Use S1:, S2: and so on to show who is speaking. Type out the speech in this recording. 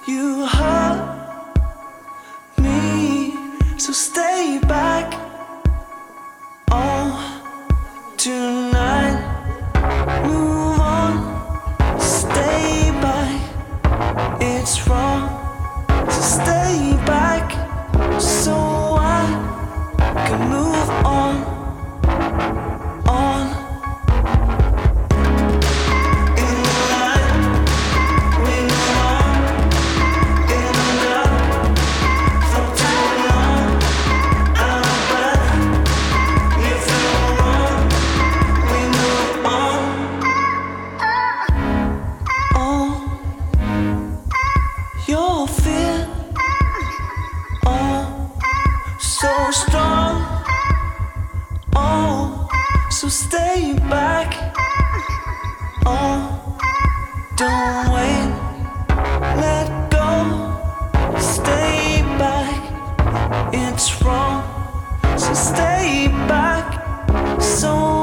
S1: You hurt me, so stay back. Oh, tonight, move on, stay back. It's wrong to stay back, so I can move on. In the light, we move on. In the dark, for too long, out of breath. You feel wrong, we move on. Oh, your fear, oh, so strong. Oh, so stay back. Oh, don't wait, let go, stay back. It's wrong, so stay back. So